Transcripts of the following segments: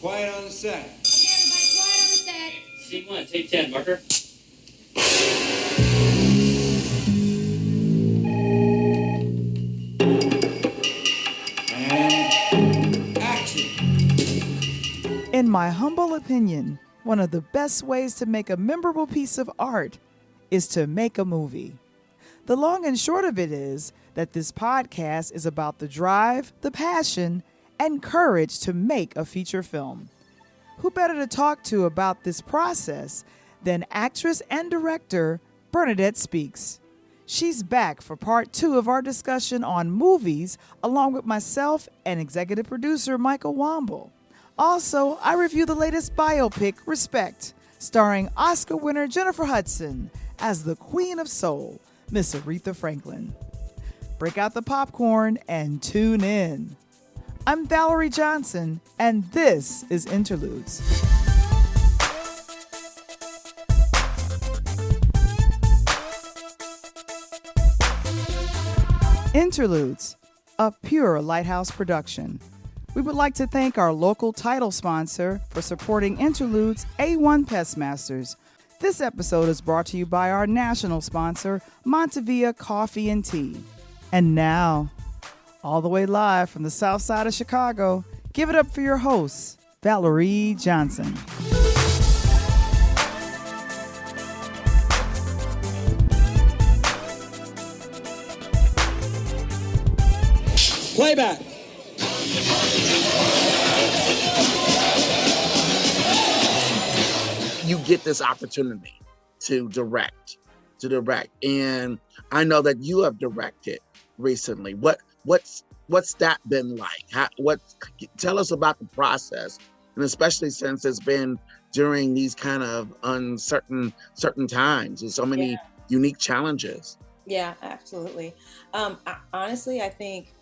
Quiet on the set. Okay, everybody, quiet on the set. Scene 1, take 10, marker. And action. In my humble opinion, one of the best ways to make a memorable piece of art is to make a movie. The long and short of it is that this podcast is about the drive, the passion, and courage to make a feature film. Who better to talk to about this process than actress and director Bernadette Spees? She's back for part 2 of our discussion on movies along with myself and executive producer Michael Wamble. Also, I review the latest biopic, Respect, starring Oscar winner Jennifer Hudson as the Queen of Soul, Miss Aretha Franklin. Break out the popcorn and tune in. I'm Valarie Johnson, and this is Interludes. Interludes, a pure Lighthouse production. We would like to thank our local title sponsor for supporting Interludes, A1 Pestmasters. This episode is brought to you by our national sponsor, Montevilla Coffee and Tea. And now, all the way live from the south side of Chicago, give it up for your host, Valarie Johnson. Playback. You get this opportunity to direct. And I know that you have directed recently. What's that been like? Tell us about the process, and especially since it's been during these kind of uncertain times and so many unique challenges. Yeah, absolutely. Honestly, I think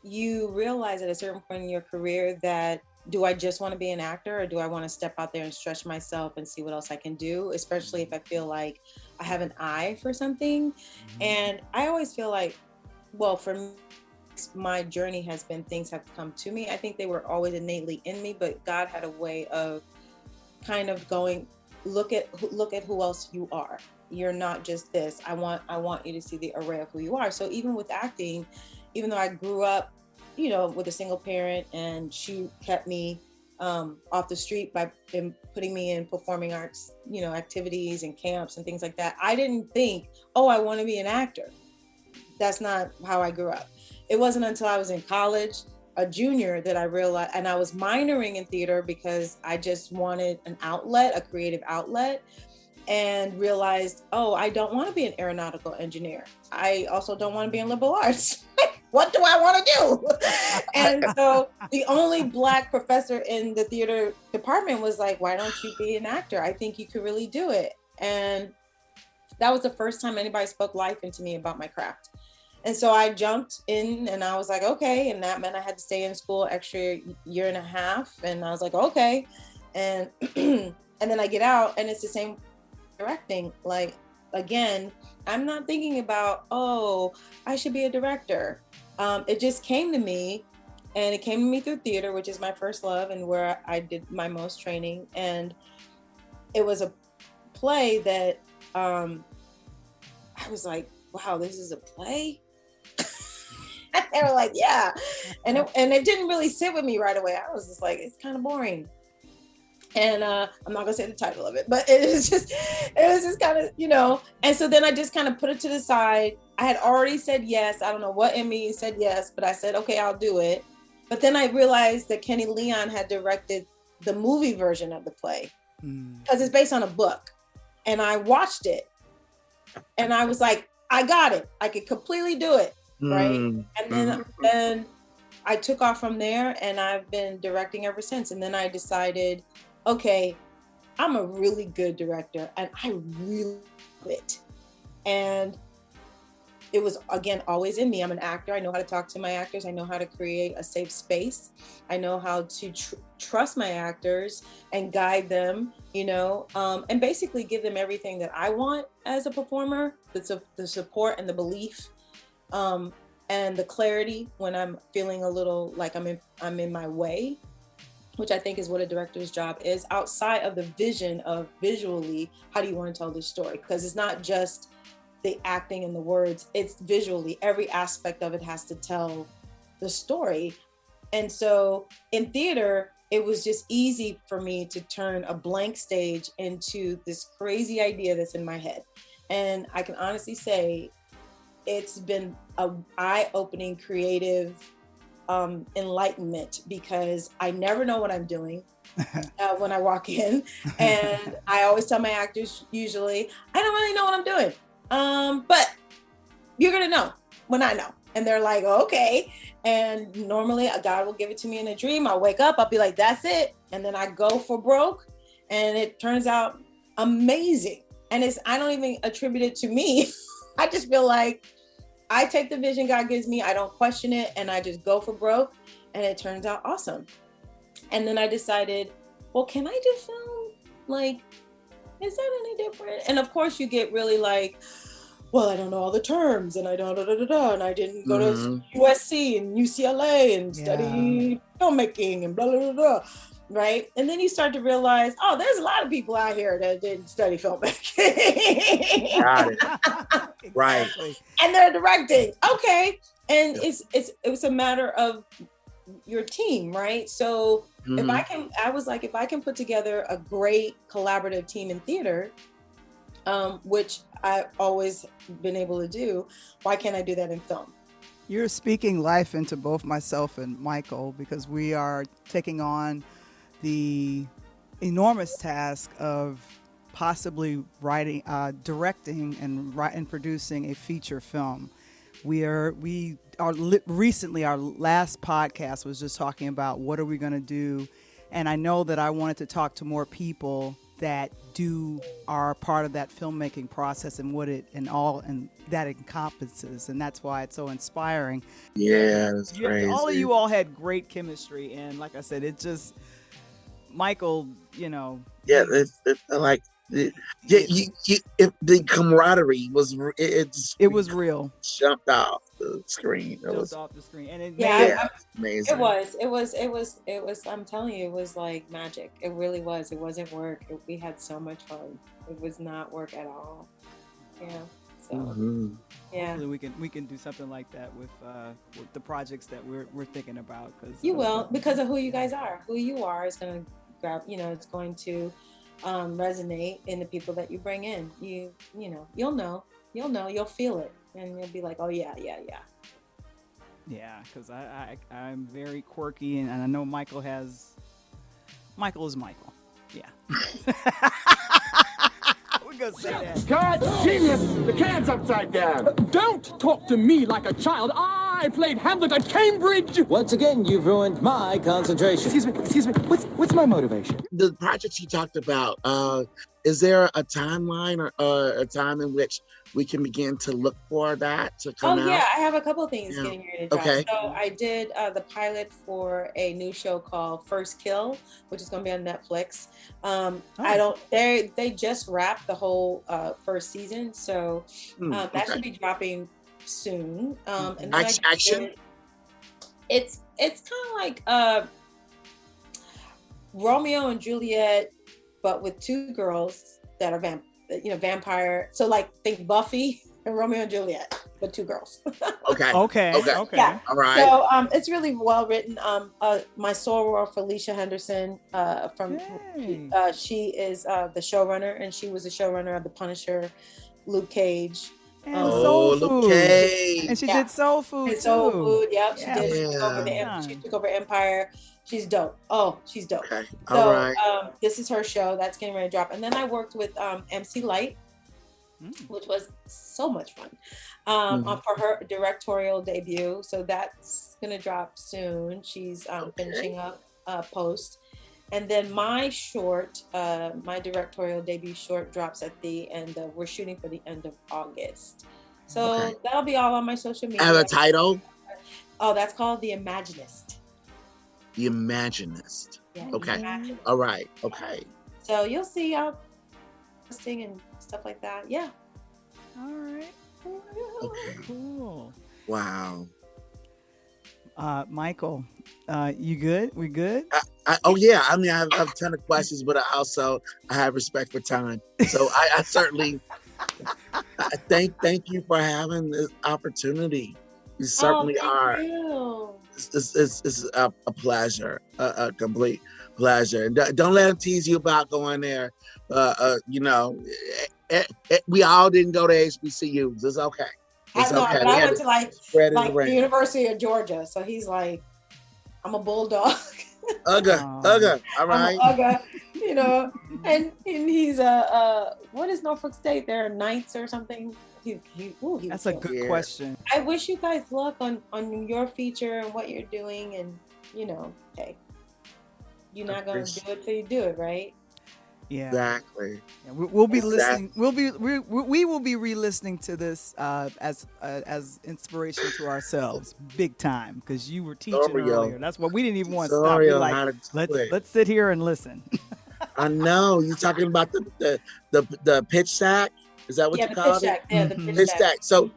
you realize at a certain point in your career that, do I just want to be an actor, or do I want to step out there and stretch myself and see what else I can do, especially if I feel like I have an eye for something. Mm-hmm. And I always feel like, well, for me, my journey has been, things have come to me. I think they were always innately in me, but God had a way of kind of going, look at who else you are. You're not just this. I want you to see the array of who you are. So even with acting, even though I grew up, with a single parent, and she kept me off the street by putting me in performing arts, activities and camps and things like that. I didn't think, I want to be an actor. That's not how I grew up. It wasn't until I was in college, a junior, that I realized, and I was minoring in theater because I just wanted an outlet, a creative outlet, and realized, I don't want to be an aeronautical engineer. I also don't want to be in liberal arts. What do I want to do? And so the only Black professor in the theater department was like, why don't you be an actor? I think you could really do it. And that was the first time anybody spoke life into me about my craft. And so I jumped in and I was like, okay. And that meant I had to stay in school extra year and a half. And I was like, okay. And and then I get out and it's the same directing. Like, again, I'm not thinking about, I should be a director. It just came to me, and it came to me through theater, which is my first love and where I did my most training. And it was a play that I was like, wow, this is a play? They were like, yeah. And it didn't really sit with me right away. I was just like, it's kind of boring. And I'm not gonna say the title of it, but it was just kind of, and so then I just kind of put it to the side. I had already said yes. I don't know what in me said yes, but I said, okay, I'll do it. But then I realized that Kenny Leon had directed the movie version of the play because it's based on a book. And I watched it and I was like, I got it. I could completely do it. Right. And then I took off from there and I've been directing ever since. And then I decided, okay, I'm a really good director and I really love it. And it was, again, always in me. I'm an actor. I know how to talk to my actors. I know how to create a safe space. I know how to trust my actors and guide them, and basically give them everything that I want as a performer, the support and the belief, and the clarity when I'm feeling a little like I'm in my way. which I think is what a director's job is, outside of the vision of visually, how do you want to tell this story? Because it's not just the acting and the words, it's visually, every aspect of it has to tell the story. And so in theater, it was just easy for me to turn a blank stage into this crazy idea that's in my head. And I can honestly say it's been an eye-opening creative enlightenment, because I never know what I'm doing when I walk in. And I always tell my actors, usually, I don't really know what I'm doing, but you're gonna know when I know. And they're like, oh, okay. And normally God will give it to me in a dream. I'll wake up, I'll be like, that's it. And then I go for broke, and it turns out amazing. And I don't even attribute it to me. I just feel like I take the vision God gives me, I don't question it, and I just go for broke, and it turns out awesome. And then I decided, well, can I do film? Like, is that any different? And of course you get really like, well, I don't know all the terms, and I don't, and I didn't go to USC and UCLA and study filmmaking and blah, blah, blah, blah. Right? And then you start to realize, oh, there's a lot of people out here that didn't study filmmaking. Got it. Right. And they're directing. Okay. And it was a matter of your team, right? So if I can put together a great collaborative team in theater, which I've always been able to do, why can't I do that in film? You're speaking life into both myself and Michael, because we are taking on the enormous task of possibly writing, directing, and producing a feature film. Recently, our last podcast was just talking about what are we going to do, and I know that I wanted to talk to more people that are part of that filmmaking process and what it and that encompasses, and that's why it's so inspiring. Yeah, that's crazy. You all had great chemistry, and like I said, it just Michael, Yeah, it's like, the camaraderie was it was real. Jumped off the screen. And it amazing. It was. I'm telling you, it was like magic. It really was. It wasn't work. We had so much fun. It was not work at all. Yeah. So yeah. Hopefully we can do something like that with the projects that we're thinking about. You will, because of who you guys are. Who you are is going to grab. It's going to resonate in the people that you bring in. You'll know, you'll feel it, and you'll be like, oh yeah, because I'm very quirky, and I know Michael is Michael. We're gonna say that. God, genius! The can's upside down. Don't talk to me like a child. I played Hamlet at Cambridge. Once again, you've ruined my concentration. Excuse me. What's my motivation? The projects you talked about, is there a timeline or a time in which we can begin to look for that to come out? Oh yeah, I have a couple of things getting ready to drop. Okay. So I did the pilot for a new show called First Kill, which is going to be on Netflix. They just wrapped the whole first season, so that should be dropping soon. And then action. It's kind of like Romeo and Juliet, but with two girls that are vampire. So like think Buffy and Romeo and Juliet, but two girls. Okay. Yeah. All right. So it's really well written. My soror Felicia Henderson she is the showrunner, and she was the showrunner of The Punisher, Luke Cage. And Soul Food. Okay. And she did Soul Food too. Soul Food, yep. She did. Yeah. She took over Empire. She's dope. Oh, she's dope. Okay. So All right. this is her show that's getting ready to drop. And then I worked with MC Light, which was so much fun for her directorial debut. So that's going to drop soon. She's finishing up post. And then my short, my directorial debut short drops at the end of, we're shooting for the end of August. So that'll be all on my social media. And a title? Oh, that's called The Imaginist. The Imaginist. Yeah, Okay. Imaginist. All right. Okay. So you'll see I'll posting and stuff like that. Yeah. All right. Okay. Cool. Wow. Michael, you good? We good? Oh yeah, I mean, I have a ton of questions, but I have respect for time. So I certainly thank you for having this opportunity. You certainly are. You. It's a pleasure, a complete pleasure. And don't let them tease you about going there. You know, we all didn't go to HBCUs. It's okay. It's I know, okay. but I went to like the the University of Georgia. So he's like, I'm a bulldog. Ugga. All right. I'm a Ugga, you know. And he's what is Norfolk State? They're Knights or something. That's a good question. I wish you guys luck on your feature and what you're doing, and you know, hey, you're not gonna do it till you do it, right? Yeah, exactly. Yeah, we'll be listening. We will be re-listening to this as inspiration to ourselves, big time, because you were teaching earlier. That's what we didn't even want to stop. We're like, let's sit here and listen. I know you're talking about the pitch stack. Is that what you call it? Yeah, the pitch stack. So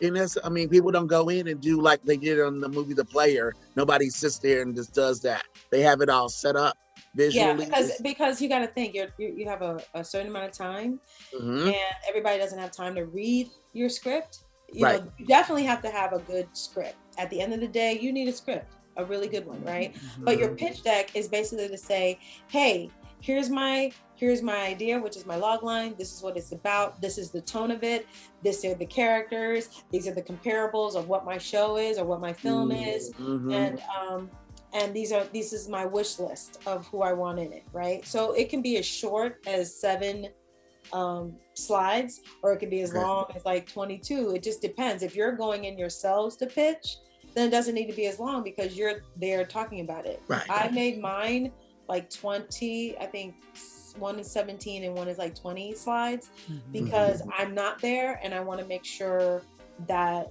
in this, I mean, people don't go in and do like they did on the movie The Player. Nobody sits there and just does that. They have it all set up visually. Yeah, because you got to think you have a certain amount of time, and everybody doesn't have time to read your script. You know, you definitely have to have a good script. At the end of the day, you need a script, a really good one, right? But your pitch deck is basically to say, hey, here's my idea, which is my log line. This is what it's about. This is the tone of it. These are the characters. These are the comparables of what my show is or what my film is. And this is my wish list of who I want in it, right? So it can be as short as 7 slides, or it could be as long as like 22. It just depends. If you're going in yourselves to pitch, then it doesn't need to be as long because you're there talking about it. Right. I made mine like 20, I think one is 17 and one is like 20 slides because I'm not there and I want to make sure that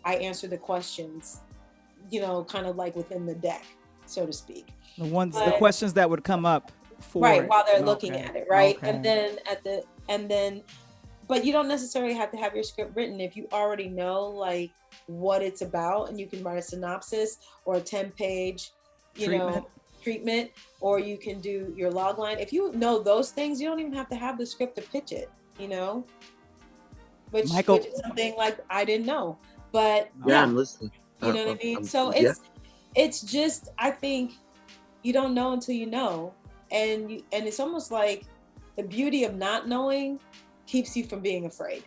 I answer the questions, you know, kind of like within the deck, so to speak. The questions that would come up for while they're looking at it, right? And then but you don't necessarily have to have your script written if you already know like what it's about, and you can write a synopsis or a 10-page, treatment, or you can do your log line. If you know those things, you don't even have to have the script to pitch it, you know, which is something like I didn't know, but I'm listening. You know what I mean? So it's just, I think you don't know until you know, and it's almost like the beauty of not knowing keeps you from being afraid.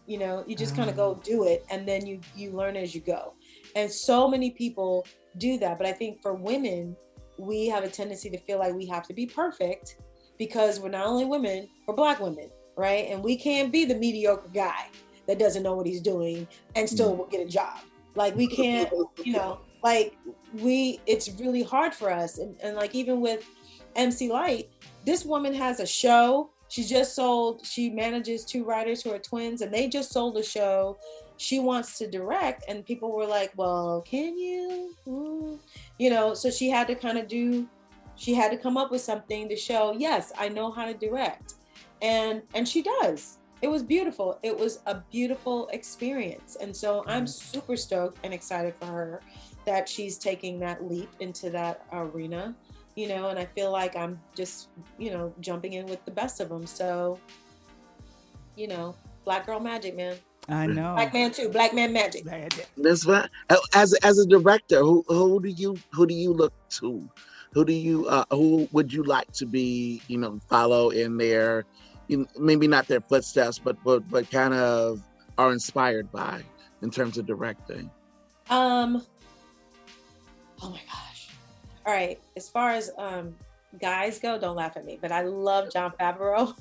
You know, you just kind of go do it, and then you learn as you go. And so many people do that, but I think for women, we have a tendency to feel like we have to be perfect because we're not only women, we're Black women, right? And we can't be the mediocre guy that doesn't know what he's doing and still will get a job. Like we can't, you know, like it's really hard for us. And like even with MC Light, this woman has a show. She manages 2 writers who are twins, and they just sold a show. She wants to direct, and people were like, well, can you? You know, so she had to come up with something to show, yes, I know how to direct. And she does. It was beautiful. It was a beautiful experience. And so I'm super stoked and excited for her that she's taking that leap into that arena, you know, and I feel like I'm just, you know, jumping in with the best of them. So, you know, Black girl magic, man. I know. Black man too. Black man magic. That's right. As a director, who do you look to? Who would you like to be, you know, follow in their, maybe not their footsteps, but kind of are inspired by in terms of directing? Oh my gosh. All right. As far as guys go, don't laugh at me, but I love Jon Favreau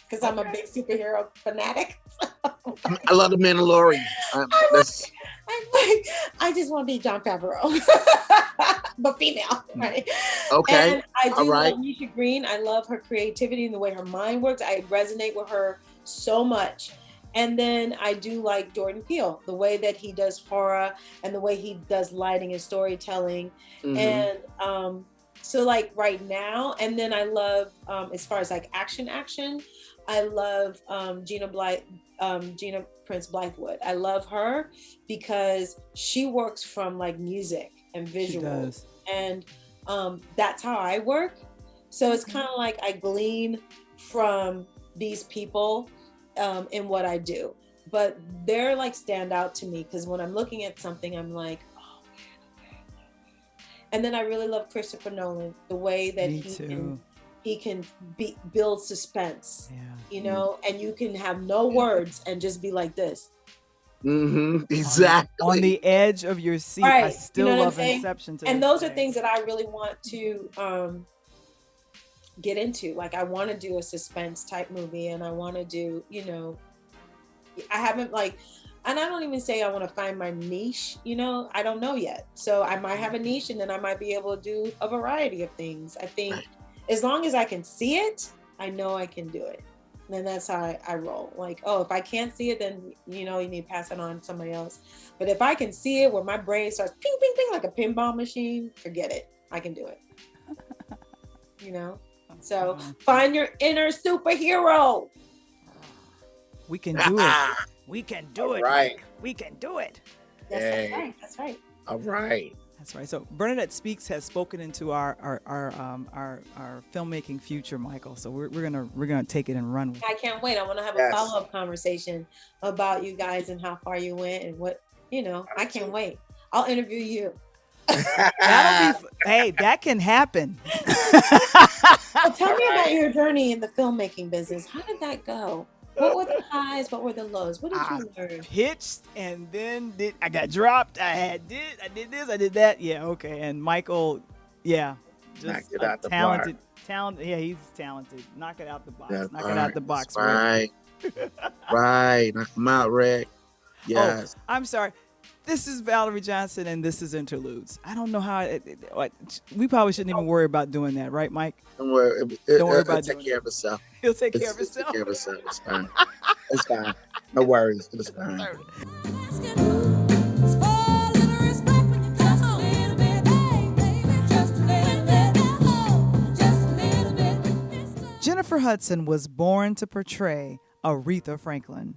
because I'm a big superhero fanatic. I love the Mandalorian. I just want to be Jon Favreau, but female, right? Okay. And I do love Nisha Green. I love her creativity and the way her mind works. I resonate with her so much. And then I do like Jordan Peele, the way that he does horror and the way he does lighting and storytelling. And So like right now, and then I love, as far as like action, I love Gina Prince Blythewood. I love her because she works from like music and visuals, and that's how I work. So it's kind of like I glean from these people in what I do, but they're like stand out to me because when I'm looking at something, I'm like, oh man. And then I really love Christopher Nolan, the way that he can build suspense, you know, and you can have no words and just be like this. Exactly. On the edge of your seat. Right. I still love Inception. And those are things that I really want to get into. Like I want to do a suspense type movie, and I want to do, you know, I haven't like, and I don't even say I want to find my niche, you know, I don't know yet. So I might have a niche, and then I might be able to do a variety of things. I think as long as I can see it, I know I can do it. And that's how I roll. Like, oh, if I can't see it, then, you know, you need to pass it on to somebody else. But if I can see it where my brain starts ping, ping, ping, like a pinball machine, forget it. I can do it. You know? So find your inner superhero. We can do it. We can do it. Right. We can do it. Yes, that's right. That's right. All right. That's right. So Bernadette Spees has spoken into our filmmaking future, Michael. So we're gonna take it and run with it. I can't wait. I want to have a follow-up conversation about you guys and how far you went and what, you know. I can't wait. I'll interview you. Hey, that can happen. Well, tell me about your journey in the filmmaking business. How did that go? What were the highs? What were the lows? What did you learn? Pitched, and then I got dropped. I did this, I did that. Yeah, okay. And Michael, just talented. Yeah, he's talented. Knock it out the box. Knock it out the box. Right. Right. Knock him out, Rick. Yes. Oh, I'm sorry. This is Valarie Johnson, and this is Interludes. I don't know how. We probably shouldn't even worry about doing that, right, Mike? Don't worry. Don't worry about take care of itself. He'll take care of himself. Take care of himself. It's fine. It's fine. No worries. It's fine. Jennifer Hudson was born to portray Aretha Franklin.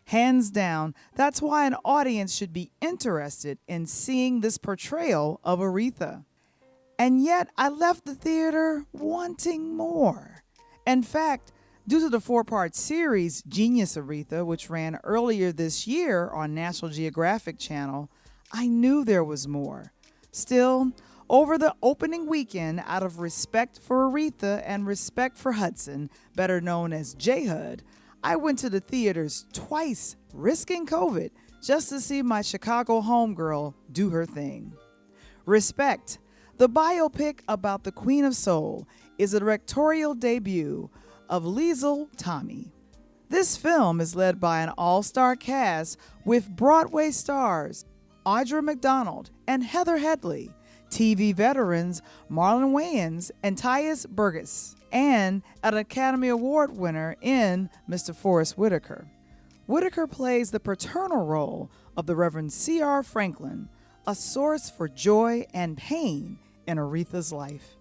Hands down, that's why an audience should be interested in seeing this portrayal of Aretha. And yet, I left the theater wanting more. In fact, due to the 4-part series Genius Aretha, which ran earlier this year on National Geographic Channel, I knew there was more. Still, over the opening weekend, out of respect for Aretha and respect for Hudson, better known as J-Hud, I went to the theaters twice, risking COVID, just to see my Chicago homegirl do her thing. Respect, the biopic about the Queen of Soul, is a directorial debut of Liesl Tommy. This film is led by an all-star cast with Broadway stars Audra McDonald and Heather Headley, TV veterans Marlon Wayans and Tyus Burgess, and an Academy Award winner in Mr. Forrest Whitaker. Whitaker plays the paternal role of the Reverend C.R. Franklin, a source for joy and pain in Aretha's life.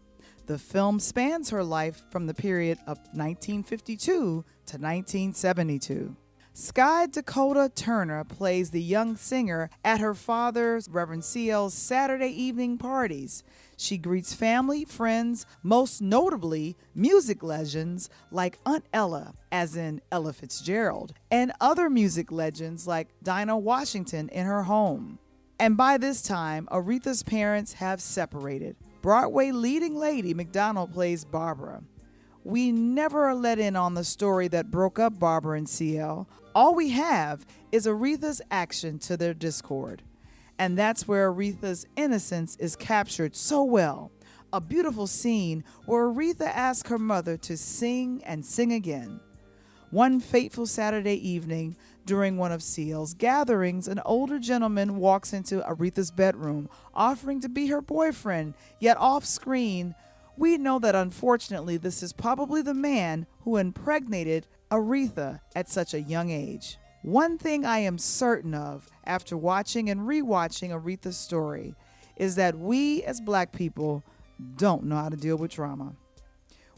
The film spans her life from the period of 1952 to 1972. Sky Dakota Turner plays the young singer at her father's, Reverend C.L.'s, Saturday evening parties. She greets family, friends, most notably music legends like Aunt Ella, as in Ella Fitzgerald, and other music legends like Dinah Washington in her home. And by this time, Aretha's parents have separated. Broadway leading lady McDonald plays Barbara. We never are let in on the story that broke up Barbara and CL. All we have is Aretha's action to their discord. And that's where Aretha's innocence is captured so well. A beautiful scene where Aretha asks her mother to sing and sing again. One fateful Saturday evening, during one of CL's gatherings, an older gentleman walks into Aretha's bedroom, offering to be her boyfriend, yet off-screen, we know that unfortunately this is probably the man who impregnated Aretha at such a young age. One thing I am certain of after watching and rewatching Aretha's story is that we as Black people don't know how to deal with trauma.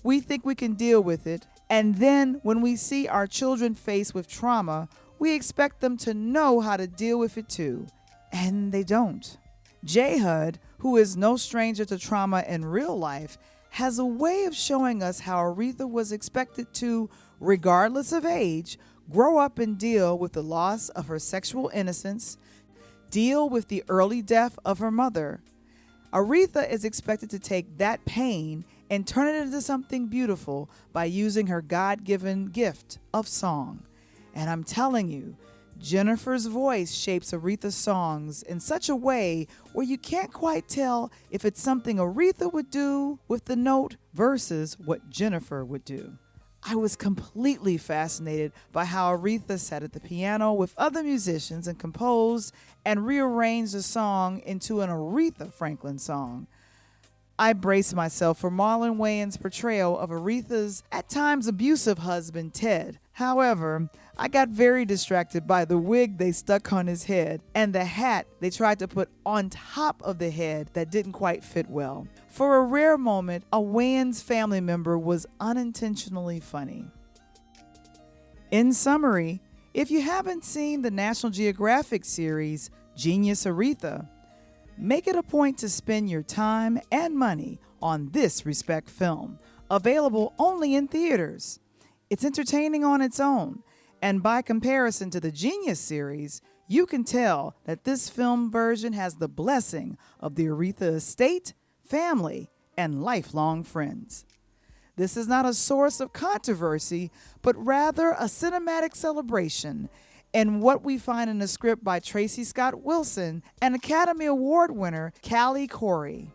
We think we can deal with it, and then when we see our children faced with trauma, we expect them to know how to deal with it too, and they don't. J. Hud, who is no stranger to trauma in real life, has a way of showing us how Aretha was expected to, regardless of age, grow up and deal with the loss of her sexual innocence, deal with the early death of her mother. Aretha is expected to take that pain and turn it into something beautiful by using her God-given gift of song. And I'm telling you, Jennifer's voice shapes Aretha's songs in such a way where you can't quite tell if it's something Aretha would do with the note versus what Jennifer would do. I was completely fascinated by how Aretha sat at the piano with other musicians and composed and rearranged the song into an Aretha Franklin song. I braced myself for Marlon Wayans' portrayal of Aretha's at times abusive husband, Ted. However, I got very distracted by the wig they stuck on his head and the hat they tried to put on top of the head that didn't quite fit well. For a rare moment, a Wayans family member was unintentionally funny. In summary, if you haven't seen the National Geographic series Genius Aretha, make it a point to spend your time and money on this Respect film, available only in theaters. It's entertaining on its own, and by comparison to the Genius series, you can tell that this film version has the blessing of the Aretha estate, family, and lifelong friends. This is not a source of controversy, but rather a cinematic celebration, and what we find in a script by Tracy Scott Wilson and Academy Award winner Callie Corey.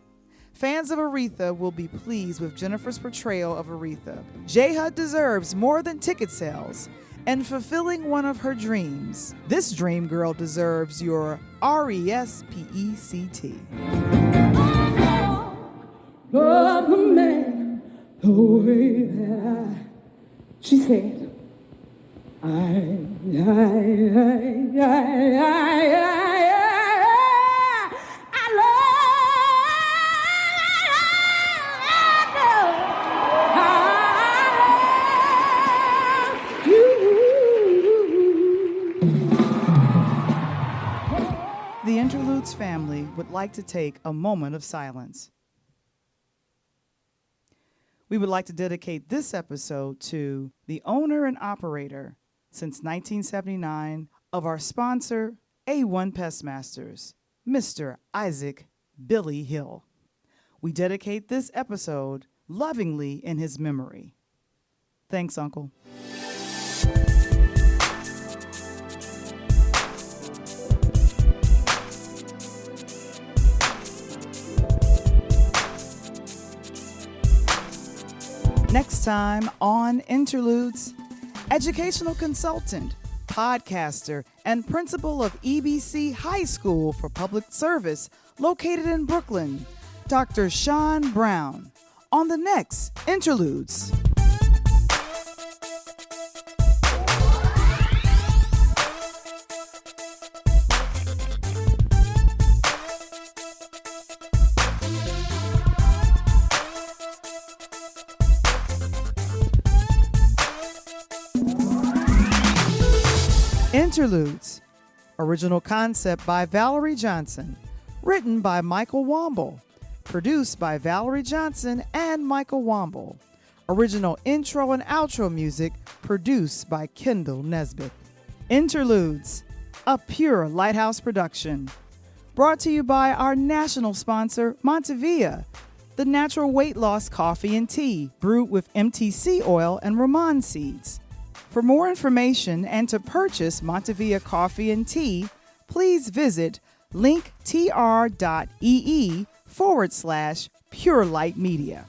Fans of Aretha will be pleased with Jennifer's portrayal of Aretha. J. Hud deserves more than ticket sales and fulfilling one of her dreams. This dream girl deserves your RESPECT. Love a man the way that she said, I love you. The Interludes family would like to take a moment of silence. We would like to dedicate this episode to the owner and operator since 1979 of our sponsor, A1 Pest Masters, Mr. Isaac Billy Hill. We dedicate this episode lovingly in his memory. Thanks, Uncle. Next time on Interludes, educational consultant, podcaster, and principal of EBC High School for Public Service located in Brooklyn, Dr. Sean Brown, on the next Interludes. Interludes, original concept by Valarie Johnson, written by Michael Wamble, produced by Valarie Johnson and Michael Wamble. Original intro and outro music produced by Kendall Nesbitt. Interludes, a pure Lighthouse production. Brought to you by our national sponsor, Montevia, the natural weight loss coffee and tea brewed with MTC oil and Ramon seeds. For more information and to purchase Montevia coffee and tea, please visit linktr.ee/Pure Light Media.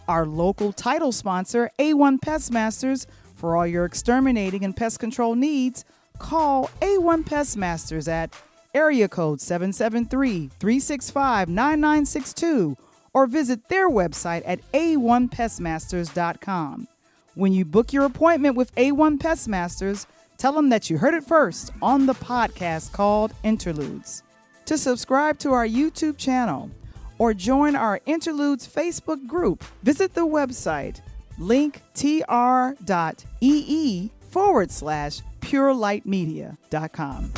Our local title sponsor, A1 Pest Masters, for all your exterminating and pest control needs, call A1 Pest Masters at area code 773-365-9962 or visit their website at a1pestmasters.com. When you book your appointment with A1 Pest Masters, tell them that you heard it first on the podcast called Interludes. To subscribe to our YouTube channel, or join our Interludes Facebook group. Visit the website linktr.ee/purelightmedia.com.